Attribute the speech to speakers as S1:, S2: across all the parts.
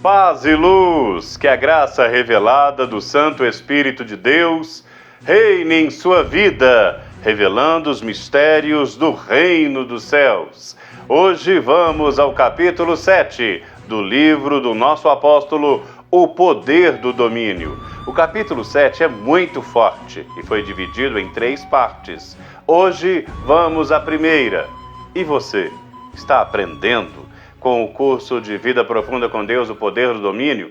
S1: Paz e luz, que a graça revelada do Santo Espírito de Deus reine em sua vida, revelando os mistérios do reino dos céus. Hoje vamos ao capítulo 7 do livro do nosso apóstolo, O Poder do Domínio. O capítulo 7 é muito forte e foi dividido em 3 partes. Hoje vamos à primeira. E você, está aprendendo com o curso de Vida Profunda com Deus, O Poder do Domínio?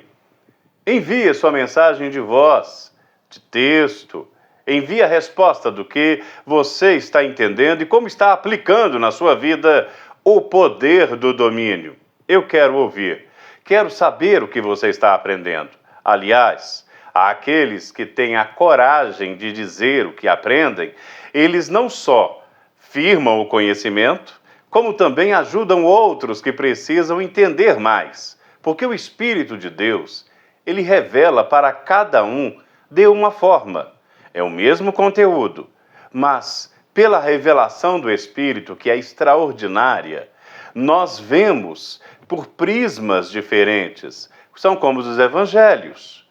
S1: Envie sua mensagem de voz, de texto. Envie a resposta do que você está entendendo e como está aplicando na sua vida o poder do domínio. Eu quero ouvir. Quero saber o que você está aprendendo. Aliás, aqueles que têm a coragem de dizer o que aprendem, eles não só firmam o conhecimento, como também ajudam outros que precisam entender mais. Porque o Espírito de Deus, ele revela para cada um de uma forma. É o mesmo conteúdo, mas pela revelação do Espírito, que é extraordinária, nós vemos por prismas diferentes. São como os evangelhos.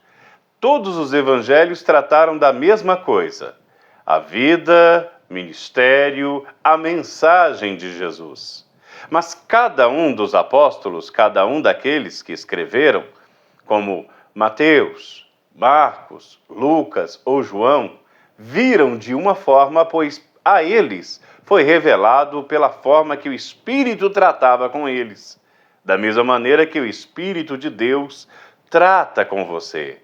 S1: Todos os evangelhos trataram da mesma coisa: a vida, ministério, a mensagem de Jesus. Mas cada um dos apóstolos, cada um daqueles que escreveram, como Mateus, Marcos, Lucas ou João, viram de uma forma, pois a eles foi revelado pela forma que o Espírito tratava com eles. Da mesma maneira que o Espírito de Deus trata com você.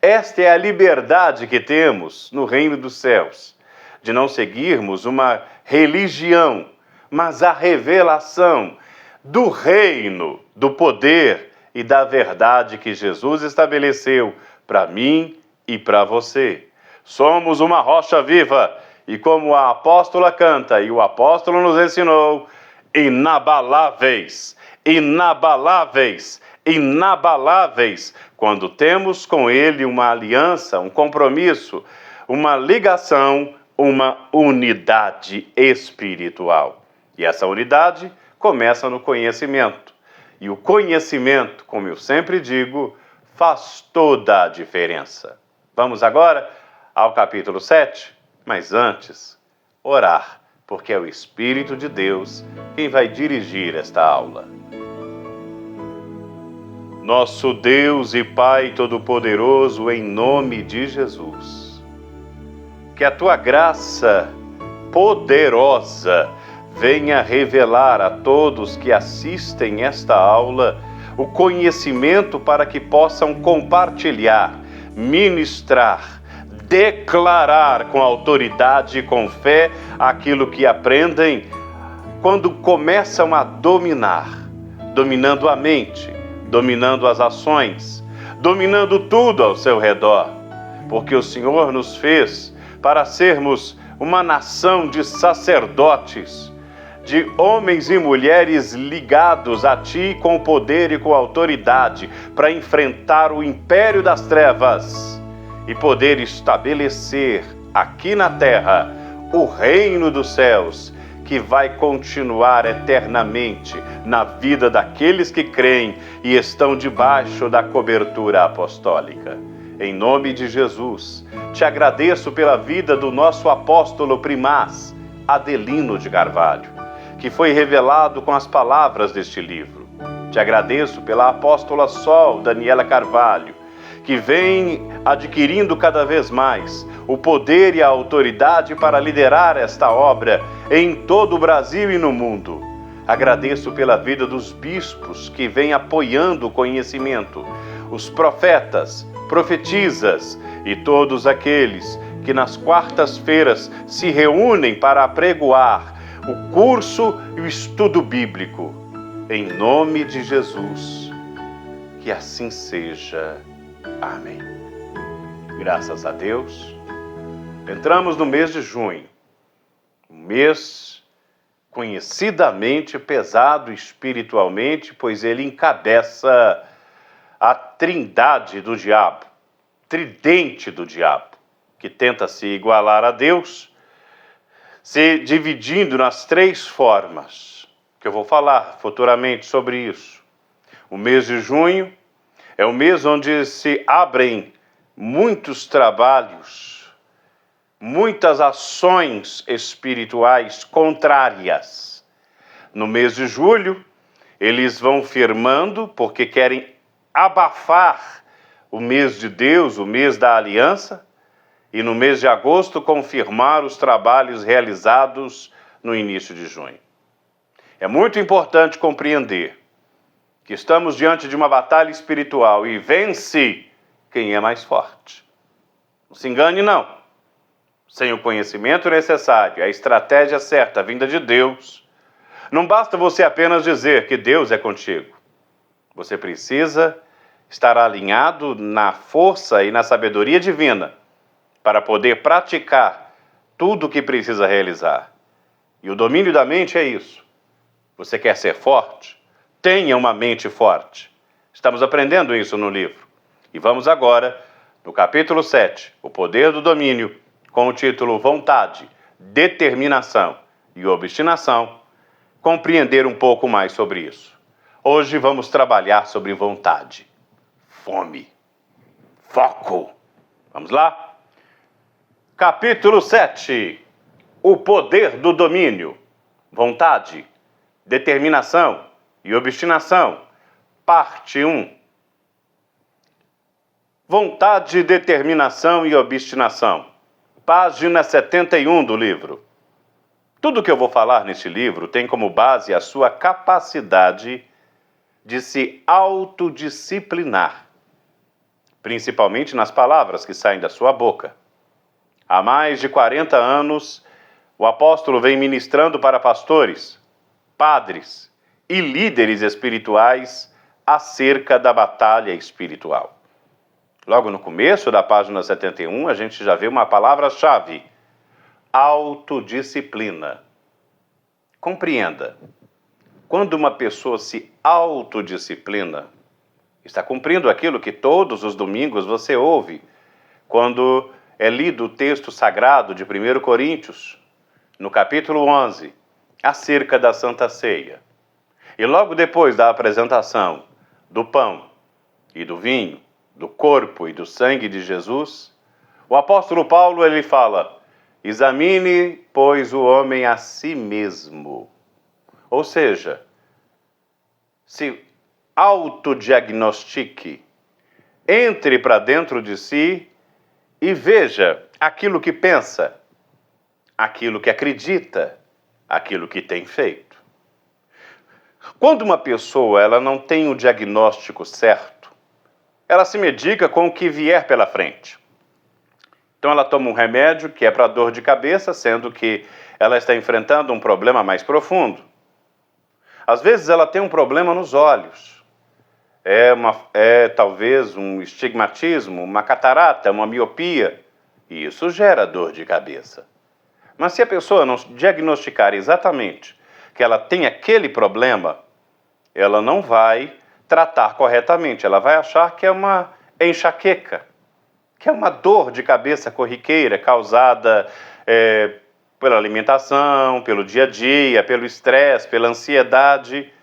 S1: Esta é a liberdade que temos no reino dos céus, de não seguirmos uma religião, mas a revelação do reino, do poder e da verdade que Jesus estabeleceu para mim e para você. Somos uma rocha viva e, como a apóstola canta e o apóstolo nos ensinou, inabaláveis, inabaláveis, inabaláveis, quando temos com ele uma aliança, um compromisso, uma ligação, uma unidade espiritual. E essa unidade começa no conhecimento. E o conhecimento, como eu sempre digo, faz toda a diferença. Vamos agora ao capítulo 7, mas antes, orar, porque é o Espírito de Deus quem vai dirigir esta aula. Nosso Deus e Pai Todo-Poderoso, em nome de Jesus, que a Tua graça poderosa venha revelar a todos que assistem esta aula o conhecimento para que possam compartilhar, ministrar, declarar com autoridade e com fé aquilo que aprendem quando começam a dominar, dominando a mente, dominando as ações, dominando tudo ao seu redor, porque o Senhor nos fez para sermos uma nação de sacerdotes, de homens e mulheres ligados a Ti com poder e com autoridade para enfrentar o império das trevas e poder estabelecer aqui na terra o reino dos céus, que vai continuar eternamente na vida daqueles que creem e estão debaixo da cobertura apostólica. Em nome de Jesus, te agradeço pela vida do nosso apóstolo primaz, Adelino de Carvalho, que foi revelado com as palavras deste livro. Te agradeço pela apóstola Sol, Daniela Carvalho, que vem adquirindo cada vez mais o poder e a autoridade para liderar esta obra em todo o Brasil e no mundo. Agradeço pela vida dos bispos que vêm apoiando o conhecimento, os profetas, profetisas e todos aqueles que nas quartas-feiras se reúnem para apregoar o curso e o estudo bíblico. Em nome de Jesus, que assim seja. Amém. Graças a Deus. Entramos no mês de junho, um mês conhecidamente pesado espiritualmente, pois ele encabeça a trindade do diabo, tridente do diabo, que tenta se igualar a Deus, se dividindo nas 3 formas, que eu vou falar futuramente sobre isso. O mês de junho É um mês onde se abrem muitos trabalhos, muitas ações espirituais contrárias. No mês de julho, eles vão firmando porque querem abafar o mês de Deus, o mês da aliança, e no mês de agosto confirmar os trabalhos realizados no início de junho. É muito importante compreender que estamos diante de uma batalha espiritual e vence quem é mais forte. Não se engane, não. Sem o conhecimento necessário, a estratégia certa, a vinda de Deus, não basta você apenas dizer que Deus é contigo. Você precisa estar alinhado na força e na sabedoria divina para poder praticar tudo o que precisa realizar. E o domínio da mente é isso. Você quer ser forte? Tenha uma mente forte. Estamos aprendendo isso no livro. E vamos agora, no capítulo 7, o poder do domínio, com o título Vontade, Determinação e Obstinação, compreender um pouco mais sobre isso. Hoje vamos trabalhar sobre vontade, fome, foco. Vamos lá? Capítulo 7, o poder do domínio, vontade, determinação e obstinação, parte 1. Vontade, determinação e obstinação, página 71 do livro. Tudo que eu vou falar neste livro tem como base a sua capacidade de se autodisciplinar, principalmente nas palavras que saem da sua boca. Há mais de 40 anos, o apóstolo vem ministrando para pastores, padres e líderes espirituais acerca da batalha espiritual. Logo no começo da página 71, a gente já vê uma palavra-chave: autodisciplina. Compreenda, quando uma pessoa se autodisciplina, está cumprindo aquilo que todos os domingos você ouve quando é lido o texto sagrado de 1 Coríntios, no capítulo 11, acerca da Santa Ceia. E logo depois da apresentação do pão e do vinho, do corpo e do sangue de Jesus, o apóstolo Paulo ele fala: examine, pois, o homem a si mesmo. Ou seja, se autodiagnostique, entre para dentro de si e veja aquilo que pensa, aquilo que acredita, aquilo que tem feito. Quando uma pessoa ela não tem o diagnóstico certo, ela se medica com o que vier pela frente. Então ela toma um remédio que é para dor de cabeça, sendo que ela está enfrentando um problema mais profundo. Às vezes ela tem um problema nos olhos. É talvez um estigmatismo, uma catarata, uma miopia. E isso gera dor de cabeça. Mas se a pessoa não diagnosticar exatamente que ela tem aquele problema, ela não vai tratar corretamente. Ela vai achar que é uma enxaqueca, que é uma dor de cabeça corriqueira causada pela alimentação, pelo dia a dia, pelo estresse, pela ansiedade.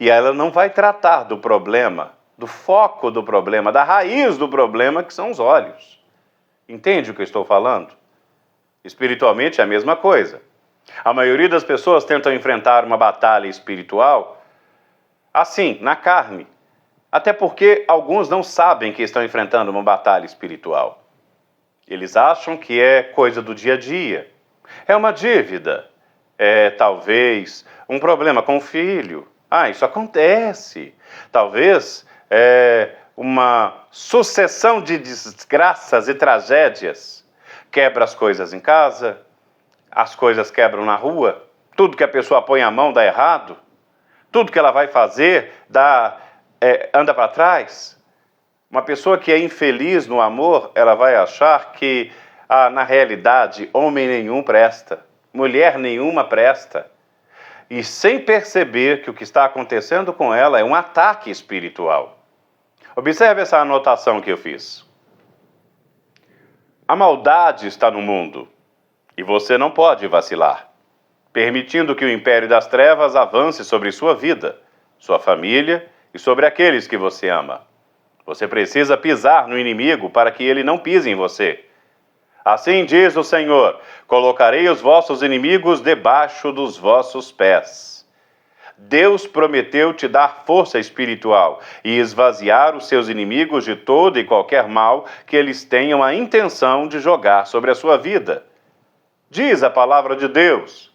S1: E ela não vai tratar do problema, do foco do problema, da raiz do problema, que são os olhos. Entende o que eu estou falando? Espiritualmente é a mesma coisa. A maioria das pessoas tentam enfrentar uma batalha espiritual assim, na carne. Até porque alguns não sabem que estão enfrentando uma batalha espiritual. Eles acham que é coisa do dia a dia. É uma dívida. É talvez um problema com o filho. Isso acontece. Talvez uma sucessão de desgraças e tragédias. Quebra as coisas em casa, as coisas quebram na rua, tudo que a pessoa põe a mão dá errado, tudo que ela vai fazer anda para trás. Uma pessoa que é infeliz no amor, ela vai achar que, na realidade, homem nenhum presta, mulher nenhuma presta. E sem perceber que o que está acontecendo com ela é um ataque espiritual. Observe essa anotação que eu fiz. A maldade está no mundo e você não pode vacilar, permitindo que o império das trevas avance sobre sua vida, sua família e sobre aqueles que você ama. Você precisa pisar no inimigo para que ele não pise em você. Assim diz o Senhor: colocarei os vossos inimigos debaixo dos vossos pés. Deus prometeu te dar força espiritual e esvaziar os seus inimigos de todo e qualquer mal que eles tenham a intenção de jogar sobre a sua vida. Diz a palavra de Deus: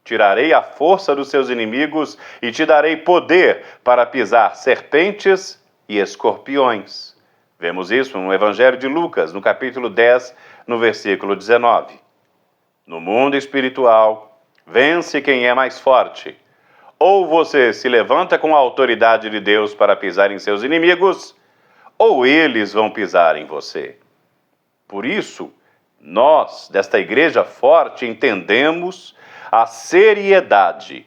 S1: tirarei a força dos seus inimigos e te darei poder para pisar serpentes e escorpiões. Vemos isso no Evangelho de Lucas, no capítulo 10, no versículo 19. No mundo espiritual, vence quem é mais forte. Ou você se levanta com a autoridade de Deus para pisar em seus inimigos, ou eles vão pisar em você. Por isso, nós, desta igreja forte, entendemos a seriedade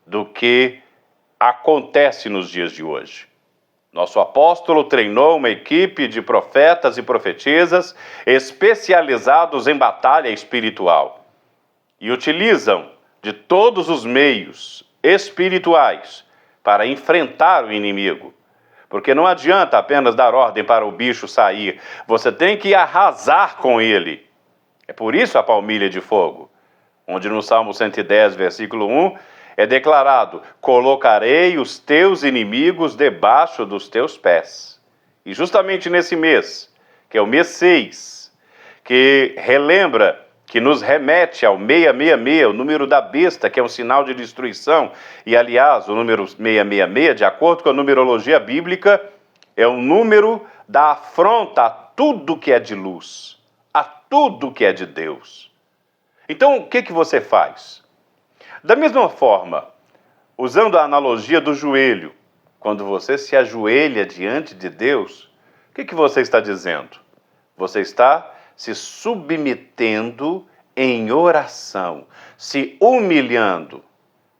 S1: do que acontece nos dias de hoje. Nosso apóstolo treinou uma equipe de profetas e profetisas especializados em batalha espiritual e utilizam de todos os meios espirituais para enfrentar o inimigo. Porque não adianta apenas dar ordem para o bicho sair, você tem que arrasar com ele. É por isso a palmilha de fogo, onde no Salmo 110, versículo 1, é declarado: colocarei os teus inimigos debaixo dos teus pés. E justamente nesse mês, que é o mês 6, que relembra, que nos remete ao 666, o número da besta, que é um sinal de destruição. E, aliás, o número 666, de acordo com a numerologia bíblica, é um número da afronta a tudo que é de luz, a tudo que é de Deus. Então, o que você faz? Da mesma forma, usando a analogia do joelho, quando você se ajoelha diante de Deus, o que você está dizendo? Você está se submetendo em oração, se humilhando.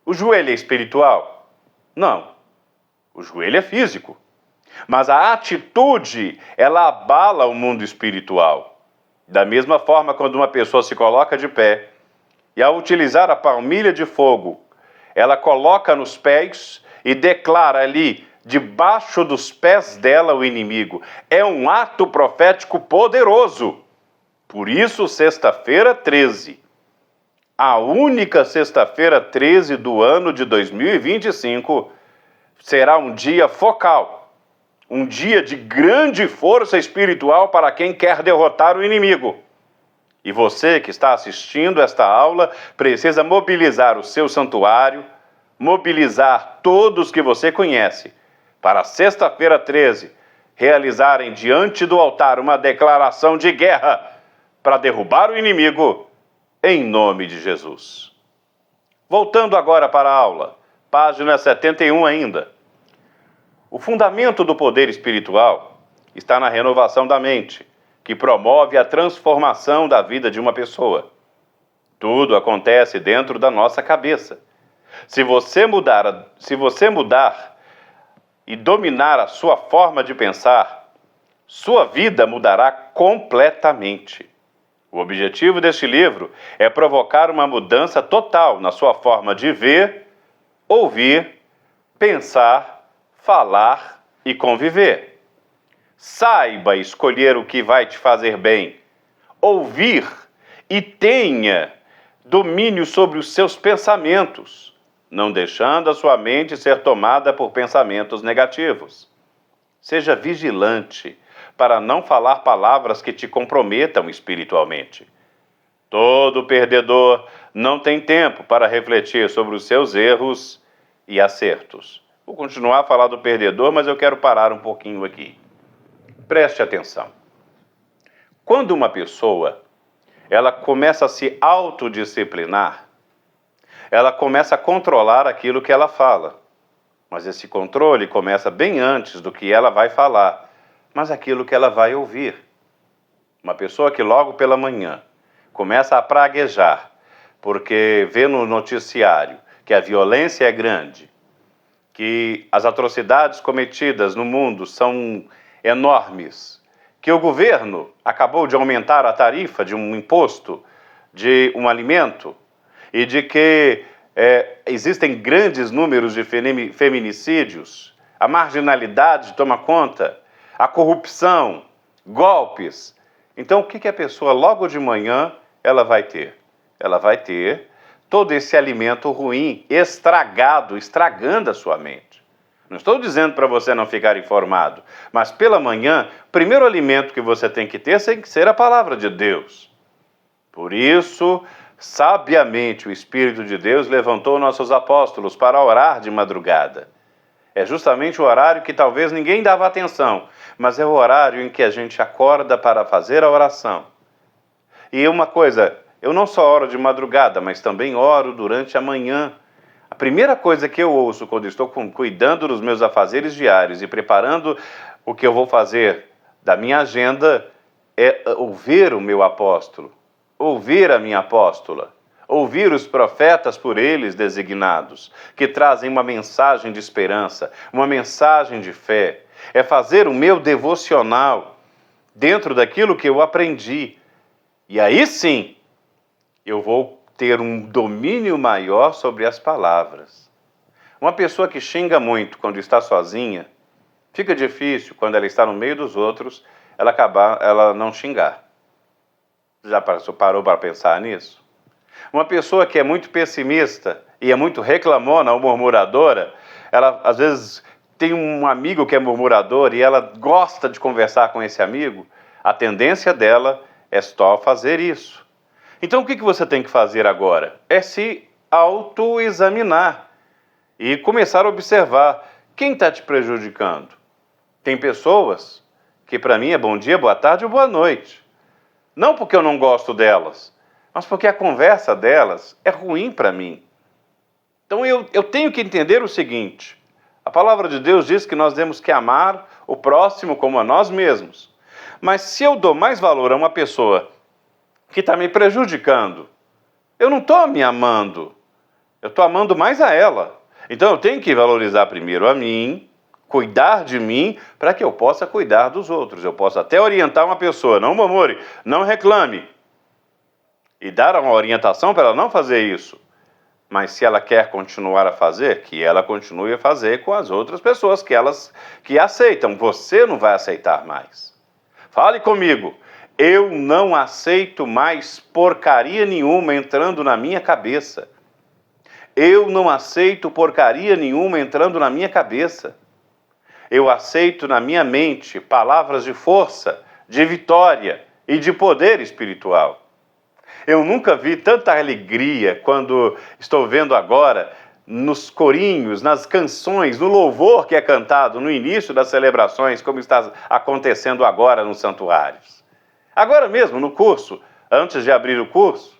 S1: O joelho é espiritual? Não. O joelho é físico. Mas a atitude, ela abala o mundo espiritual. Da mesma forma, quando uma pessoa se coloca de pé e, ao utilizar a palmilha de fogo, ela coloca nos pés e declara ali, debaixo dos pés dela, o inimigo. É um ato profético poderoso. Por isso, sexta-feira 13, a única sexta-feira 13 do ano de 2025, será um dia focal, um dia de grande força espiritual para quem quer derrotar o inimigo. E você que está assistindo esta aula precisa mobilizar o seu santuário, mobilizar todos que você conhece, para sexta-feira 13, realizarem diante do altar uma declaração de guerra para derrubar o inimigo, em nome de Jesus. Voltando agora para a aula, página 71 ainda. O fundamento do poder espiritual está na renovação da mente, que promove a transformação da vida de uma pessoa. Tudo acontece dentro da nossa cabeça. Se você mudar e dominar a sua forma de pensar, sua vida mudará completamente. O objetivo deste livro é provocar uma mudança total na sua forma de ver, ouvir, pensar, falar e conviver. Saiba escolher o que vai te fazer bem, ouvir e tenha domínio sobre os seus pensamentos, não deixando a sua mente ser tomada por pensamentos negativos. Seja vigilante para não falar palavras que te comprometam espiritualmente. Todo perdedor não tem tempo para refletir sobre os seus erros e acertos. Vou continuar a falar do perdedor, mas eu quero parar um pouquinho aqui. Preste atenção. Quando uma pessoa ela começa a se autodisciplinar, ela começa a controlar aquilo que ela fala. Mas esse controle começa bem antes do que ela vai falar, mas aquilo que ela vai ouvir. Uma pessoa que logo pela manhã começa a praguejar, porque vê no noticiário que a violência é grande, que as atrocidades cometidas no mundo são enormes, que o governo acabou de aumentar a tarifa de um imposto de um alimento e de que existem grandes números de feminicídios, a marginalidade toma conta, a corrupção, golpes. Então, o que a pessoa logo de manhã ela vai ter? Ela vai ter todo esse alimento ruim, estragando a sua mente. Não estou dizendo para você não ficar informado, mas pela manhã, o primeiro alimento que você tem que ter tem que ser a palavra de Deus. Por isso, sabiamente, o Espírito de Deus levantou nossos apóstolos para orar de madrugada. É justamente o horário que talvez ninguém dava atenção, mas é o horário em que a gente acorda para fazer a oração. E uma coisa, eu não só oro de madrugada, mas também oro durante a manhã. A primeira coisa que eu ouço quando estou cuidando dos meus afazeres diários e preparando o que eu vou fazer da minha agenda é ouvir o meu apóstolo, ouvir a minha apóstola, ouvir os profetas por eles designados, que trazem uma mensagem de esperança, uma mensagem de fé. É fazer o meu devocional dentro daquilo que eu aprendi. E aí sim, eu vou ter um domínio maior sobre as palavras. Uma pessoa que xinga muito quando está sozinha, fica difícil quando ela está no meio dos outros, ela não xingar. Já parou para pensar nisso? Uma pessoa que é muito pessimista e é muito reclamona ou murmuradora, ela às vezes tem um amigo que é murmurador e ela gosta de conversar com esse amigo, a tendência dela é só fazer isso. Então o que você tem que fazer agora? É se autoexaminar e começar a observar quem está te prejudicando. Tem pessoas que para mim é bom dia, boa tarde ou boa noite. Não porque eu não gosto delas, mas porque a conversa delas é ruim para mim. Então eu tenho que entender o seguinte: a palavra de Deus diz que nós temos que amar o próximo como a nós mesmos. Mas se eu dou mais valor a uma pessoa que está me prejudicando, eu não estou me amando, eu estou amando mais a ela. Então eu tenho que valorizar primeiro a mim, cuidar de mim, para que eu possa cuidar dos outros. Eu posso até orientar uma pessoa, não murmure, não reclame, e dar uma orientação para ela não fazer isso. Mas se ela quer continuar a fazer, que ela continue a fazer com as outras pessoas que aceitam. Você não vai aceitar mais. Fale comigo. Eu não aceito mais porcaria nenhuma entrando na minha cabeça. Eu não aceito porcaria nenhuma entrando na minha cabeça. Eu aceito na minha mente palavras de força, de vitória e de poder espiritual. Eu nunca vi tanta alegria quando estou vendo agora nos corinhos, nas canções, no louvor que é cantado no início das celebrações, como está acontecendo agora nos santuários. Agora mesmo, no curso, antes de abrir o curso,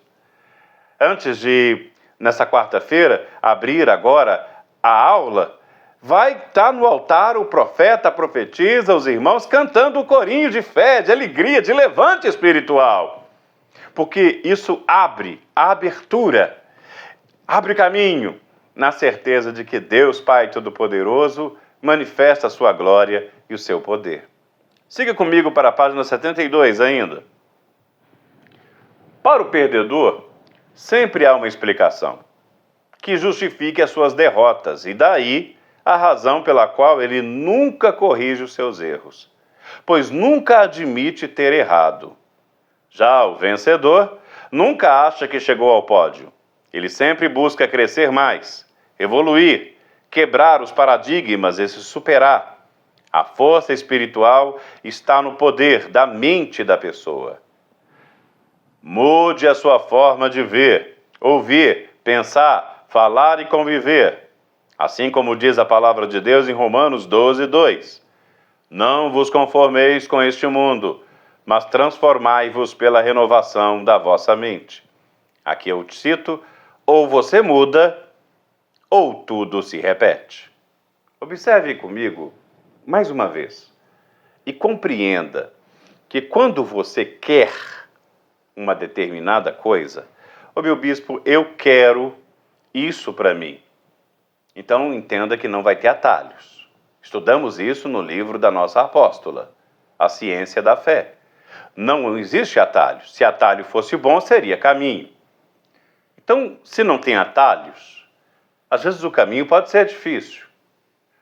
S1: antes de, nessa quarta-feira, abrir agora a aula, vai estar no altar o profeta, a profetisa, os irmãos cantando o corinho de fé, de alegria, de levante espiritual. Porque isso abre a abertura, abre caminho, na certeza de que Deus Pai Todo-Poderoso manifesta a sua glória e o seu poder. Siga comigo para a página 72 ainda. Para o perdedor, sempre há uma explicação que justifique as suas derrotas e daí a razão pela qual ele nunca corrige os seus erros, pois nunca admite ter errado. Já o vencedor nunca acha que chegou ao pódio. Ele sempre busca crescer mais, evoluir, quebrar os paradigmas e se superar. A força espiritual está no poder da mente da pessoa. Mude a sua forma de ver, ouvir, pensar, falar e conviver. Assim como diz a palavra de Deus em Romanos 12:2. Não vos conformeis com este mundo, mas transformai-vos pela renovação da vossa mente. Aqui eu te cito: ou você muda, ou tudo se repete. Observe comigo mais uma vez e compreenda que quando você quer uma determinada coisa, ô meu bispo, eu quero isso para mim. Então entenda que não vai ter atalhos. Estudamos isso no livro da nossa apóstola, A Ciência da Fé. Não existe atalho. Se atalho fosse bom, seria caminho. Então, se não tem atalhos, às vezes o caminho pode ser difícil.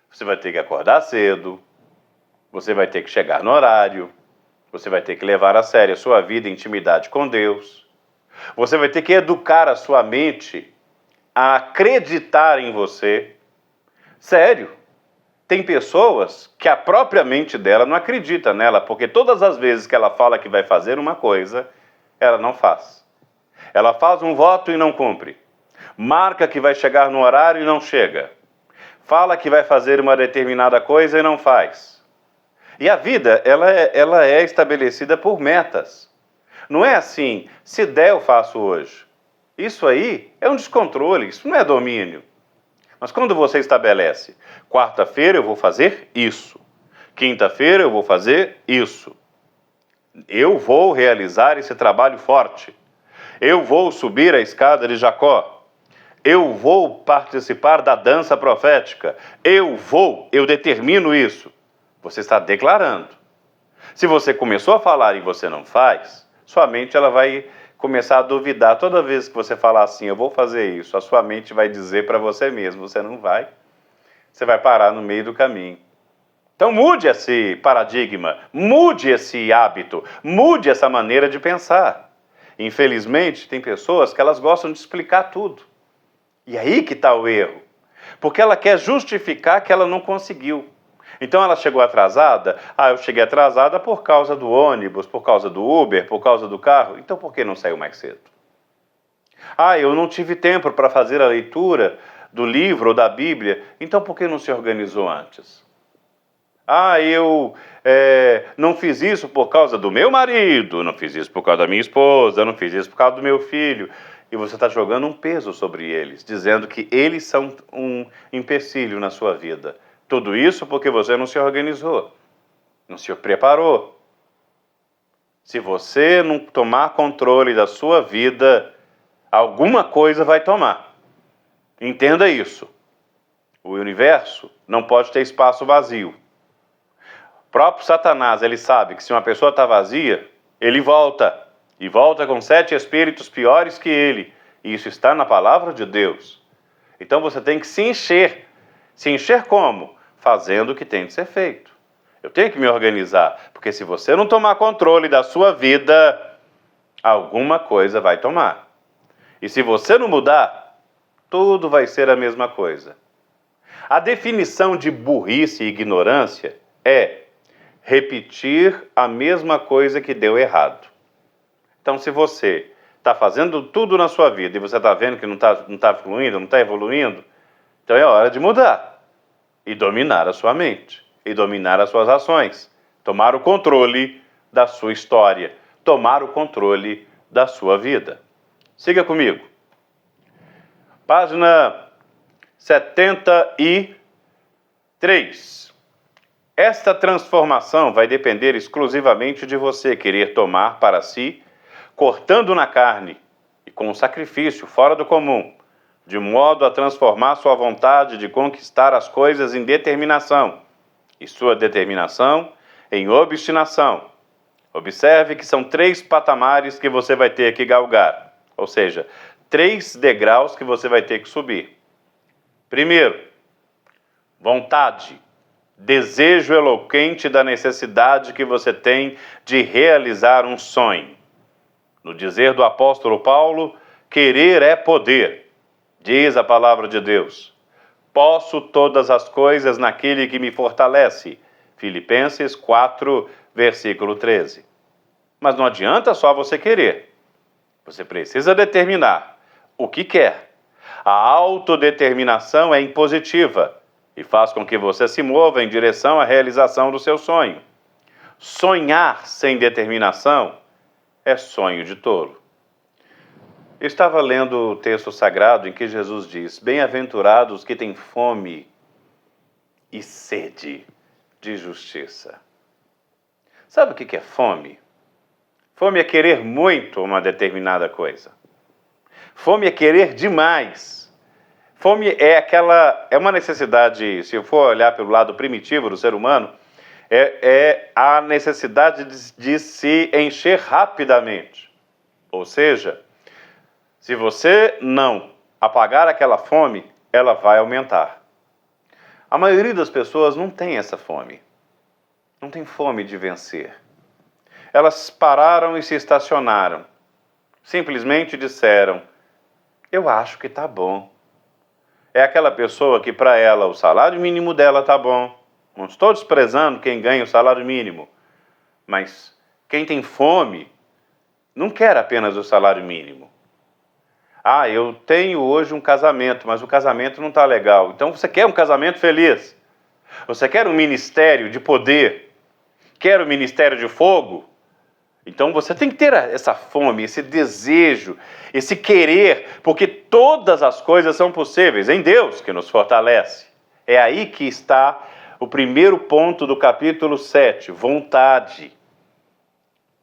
S1: Você vai ter que acordar cedo, Você vai ter que chegar no horário. Você vai ter que levar a sério a sua vida e intimidade com Deus. Você vai ter que educar a sua mente a acreditar em você. Sério. Tem pessoas que a própria mente dela não acredita nela, porque todas as vezes que ela fala que vai fazer uma coisa, ela não faz. Ela faz um voto e não cumpre. Marca que vai chegar no horário e não chega. Fala que vai fazer uma determinada coisa e não faz. E a vida, ela é estabelecida por metas. Não é assim, se der eu faço hoje. Isso aí é um descontrole, isso não é domínio. Mas quando você estabelece, quarta-feira eu vou fazer isso, quinta-feira eu vou fazer isso, eu vou realizar esse trabalho forte, eu vou subir a escada de Jacó, eu vou participar da dança profética, eu determino isso. Você está declarando. Se você começou a falar e você não faz, sua mente ela vai começar a duvidar. Toda vez que você falar assim, eu vou fazer isso, a sua mente vai dizer para você mesmo, você não vai. Você vai parar no meio do caminho. Então mude esse paradigma, mude esse hábito, mude essa maneira de pensar. Infelizmente, tem pessoas que elas gostam de explicar tudo. E aí que está o erro. Porque ela quer justificar que ela não conseguiu. Então ela chegou atrasada? Eu cheguei atrasada por causa do ônibus, por causa do Uber, por causa do carro. Então por que não saiu mais cedo? Eu não tive tempo para fazer a leitura do livro ou da Bíblia. Então por que não se organizou antes? Eu não fiz isso por causa do meu marido, não fiz isso por causa da minha esposa, não fiz isso por causa do meu filho. E você está jogando um peso sobre eles, dizendo que eles são um empecilho na sua vida. Tudo isso porque você não se organizou, não se preparou. Se você não tomar controle da sua vida, alguma coisa vai tomar. Entenda isso. O universo não pode ter espaço vazio. O próprio Satanás, ele sabe que se uma pessoa está vazia, ele volta. E volta com 7 espíritos piores que ele. E isso está na palavra de Deus. Então você tem que se encher. Se encher como? Fazendo o que tem de ser feito. Eu tenho que me organizar, porque se você não tomar controle da sua vida, alguma coisa vai tomar. E se você não mudar, tudo vai ser a mesma coisa. A definição de burrice e ignorância é repetir a mesma coisa que deu errado. Então, se você está fazendo tudo na sua vida e você está vendo que não está fluindo, não está evoluindo, então é hora de mudar. E dominar a sua mente, e dominar as suas ações, tomar o controle da sua história, tomar o controle da sua vida. Siga comigo. Página 73. Esta transformação vai depender exclusivamente de você querer tomar para si, cortando na carne e com um sacrifício fora do comum, de modo a transformar sua vontade de conquistar as coisas em determinação, e sua determinação em obstinação. Observe que são 3 patamares que você vai ter que galgar, ou seja, 3 degraus que você vai ter que subir. Primeiro, vontade, desejo eloquente da necessidade que você tem de realizar um sonho. No dizer do apóstolo Paulo, querer é poder. Diz a palavra de Deus, posso todas as coisas naquele que me fortalece. Filipenses 4, versículo 13. Mas não adianta só você querer. Você precisa determinar o que quer. A autodeterminação é impositiva e faz com que você se mova em direção à realização do seu sonho. Sonhar sem determinação é sonho de tolo. Eu estava lendo o texto sagrado em que Jesus diz, bem-aventurados que têm fome e sede de justiça. Sabe o que é fome? Fome é querer muito uma determinada coisa. Fome é querer demais. Fome é uma necessidade, se eu for olhar pelo lado primitivo do ser humano, é a necessidade de se encher rapidamente. Ou seja, se você não apagar aquela fome, ela vai aumentar. A maioria das pessoas não tem essa fome. não têm fome de vencer. Elas pararam e se estacionaram. Simplesmente disseram: eu acho que está bom. É aquela pessoa que para ela o salário mínimo dela está bom. Não estou desprezando quem ganha o salário mínimo, mas quem tem fome não quer apenas o salário mínimo. Ah, eu tenho hoje um casamento, mas o casamento não está legal. Então você quer um casamento feliz? Você quer um ministério de poder? Quer um ministério de fogo? Então você tem que ter essa fome, esse desejo, esse querer, porque todas as coisas são possíveis em Deus que nos fortalece. É aí que está o primeiro ponto do capítulo 7, vontade.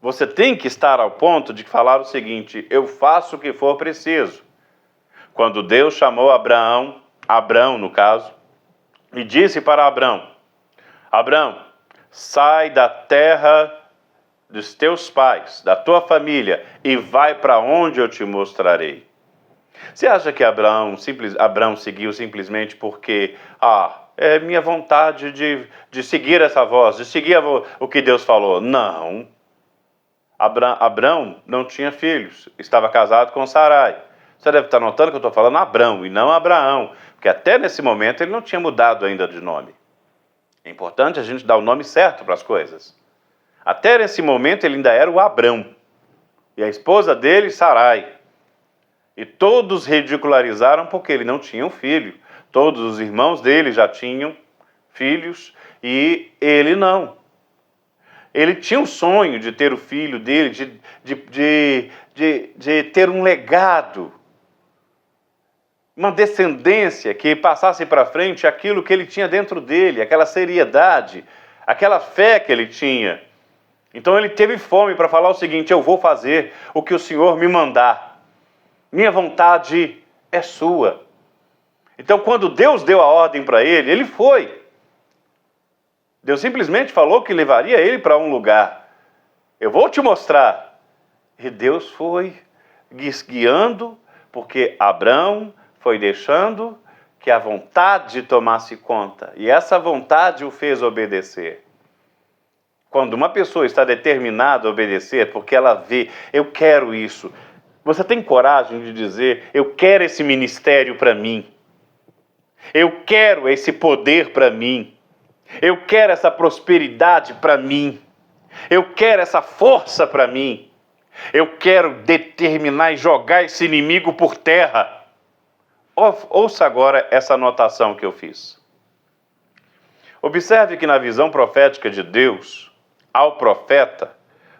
S1: Você tem que estar ao ponto de falar o seguinte: eu faço o que for preciso. Quando Deus chamou Abrão no caso, e disse para Abrão: Abrão, sai da terra dos teus pais, da tua família, e vai para onde eu te mostrarei. Você acha que Abrão seguiu simplesmente porque, é minha vontade de seguir essa voz, de seguir o que Deus falou? Não. Abrão não tinha filhos, estava casado com Sarai. Você deve estar notando que eu estou falando Abrão e não Abraão, porque até nesse momento ele não tinha mudado ainda de nome. É importante a gente dar o nome certo para as coisas. Até nesse momento ele ainda era o Abrão. E a esposa dele, Sarai. E todos ridicularizaram porque ele não tinha um filho. Todos os irmãos dele já tinham filhos e ele não. Ele tinha um sonho de ter o filho dele, de ter um legado, uma descendência que passasse para frente aquilo que ele tinha dentro dele, aquela seriedade, aquela fé que ele tinha. Então ele teve fome para falar o seguinte: eu vou fazer o que o Senhor me mandar. Minha vontade é sua. Então quando Deus deu a ordem para ele, ele foi. Deus simplesmente falou que levaria ele para um lugar. Eu vou te mostrar. E Deus foi guiando, porque Abrão foi deixando que a vontade tomasse conta. E essa vontade o fez obedecer. Quando uma pessoa está determinada a obedecer, porque ela vê, eu quero isso. Você tem coragem de dizer, eu quero esse ministério para mim. Eu quero esse poder para mim. Eu quero essa prosperidade para mim. Eu quero essa força para mim. Eu quero determinar e jogar esse inimigo por terra. Ouça agora essa anotação que eu fiz. Observe que na visão profética de Deus, ao profeta,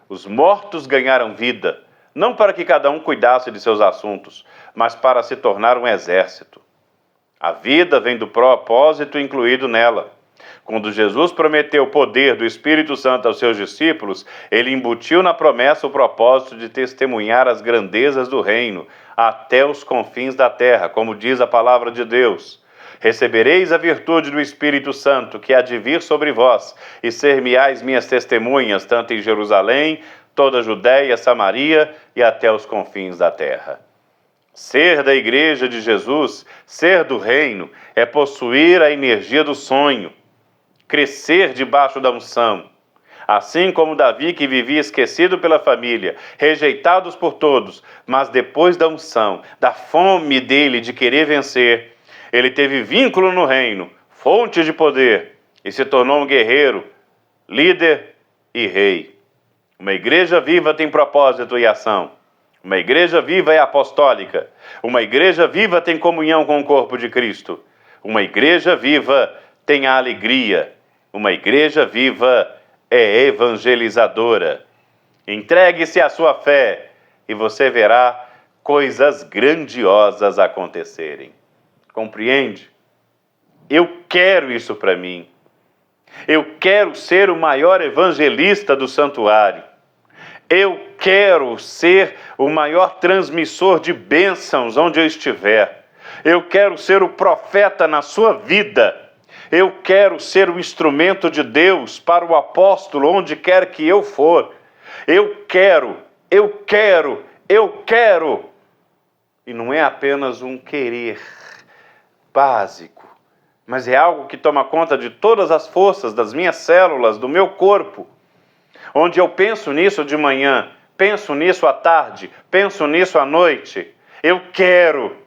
S1: os mortos ganharam vida, não para que cada um cuidasse de seus assuntos, mas para se tornar um exército. A vida vem do propósito incluído nela. Quando Jesus prometeu o poder do Espírito Santo aos seus discípulos, ele embutiu na promessa o propósito de testemunhar as grandezas do reino até os confins da terra, como diz a palavra de Deus. Recebereis a virtude do Espírito Santo, que há de vir sobre vós, e ser-me-ás minhas testemunhas, tanto em Jerusalém, toda a Judéia, Samaria e até os confins da terra. Ser da igreja de Jesus, ser do reino, é possuir a energia do sonho, crescer debaixo da unção. Assim como Davi, que vivia esquecido pela família, rejeitados por todos, mas depois da unção, da fome dele de querer vencer, ele teve vínculo no reino, fonte de poder, e se tornou um guerreiro, líder e rei. Uma igreja viva tem propósito e ação. Uma igreja viva é apostólica. Uma igreja viva tem comunhão com o corpo de Cristo. Uma igreja viva tem a alegria. Uma igreja viva é evangelizadora. Entregue-se à sua fé e você verá coisas grandiosas acontecerem. Compreende? Eu quero isso para mim. Eu quero ser o maior evangelista do santuário. Eu quero ser o maior transmissor de bênçãos onde eu estiver. Eu quero ser o profeta na sua vida. Eu quero ser o instrumento de Deus para o apóstolo onde quer que eu for. Eu quero. E não é apenas um querer básico. mas é algo que toma conta de todas as forças das minhas células, do meu corpo, onde eu penso nisso de manhã, penso nisso à tarde, penso nisso à noite. Eu quero.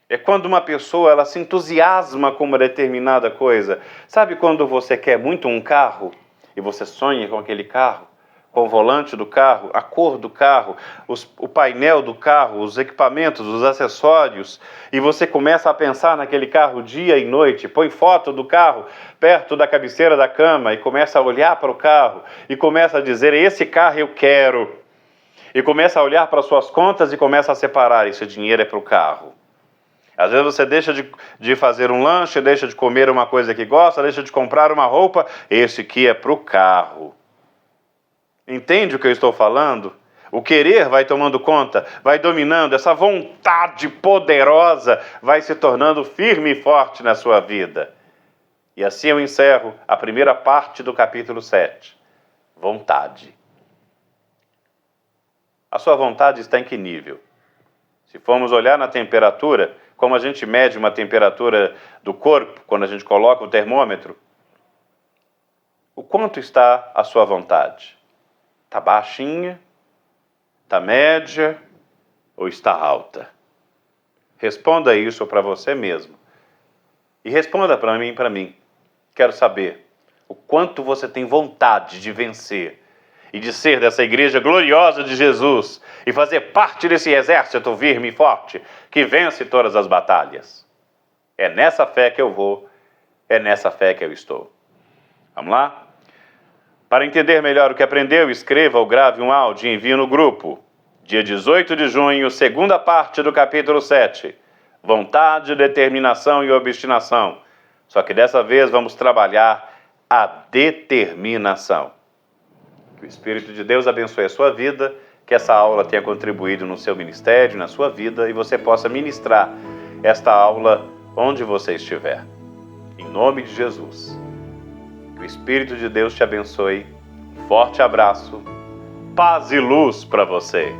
S1: É quando uma pessoa ela se entusiasma com uma determinada coisa. Sabe quando você quer muito um carro e você sonha com aquele carro? Com o volante do carro, a cor do carro, o painel do carro, os equipamentos, os acessórios, e você começa a pensar naquele carro dia e noite, põe foto do carro perto da cabeceira da cama e começa a olhar para o carro e começa a dizer, esse carro eu quero. E começa a olhar para suas contas e começa a separar, esse dinheiro é para o carro. Às vezes você deixa de fazer um lanche, deixa de comer uma coisa que gosta, deixa de comprar uma roupa, esse aqui é para o carro. Entende o que eu estou falando? O querer vai tomando conta, vai dominando, essa vontade poderosa vai se tornando firme e forte na sua vida. E assim eu encerro a primeira parte do capítulo 7. Vontade. A sua vontade está em que nível? Se formos olhar na temperatura, como a gente mede uma temperatura do corpo, quando a gente coloca o termômetro, o quanto está a sua vontade? Está baixinha? Está média? Ou está alta? Responda isso para você mesmo. E responda para mim. Quero saber o quanto você tem vontade de vencer e de ser dessa igreja gloriosa de Jesus e fazer parte desse exército firme e forte que vence todas as batalhas. É nessa fé que eu vou, é nessa fé que eu estou. Vamos lá? Para entender melhor o que aprendeu, escreva ou grave um áudio e envie no grupo. Dia 18 de junho, segunda parte do capítulo 7. Vontade, determinação e obstinação. Só que dessa vez vamos trabalhar a determinação. Que o Espírito de Deus abençoe a sua vida, que essa aula tenha contribuído no seu ministério, na sua vida, e você possa ministrar esta aula onde você estiver. Em nome de Jesus. Que o Espírito de Deus te abençoe. Um forte abraço. Paz e luz para você.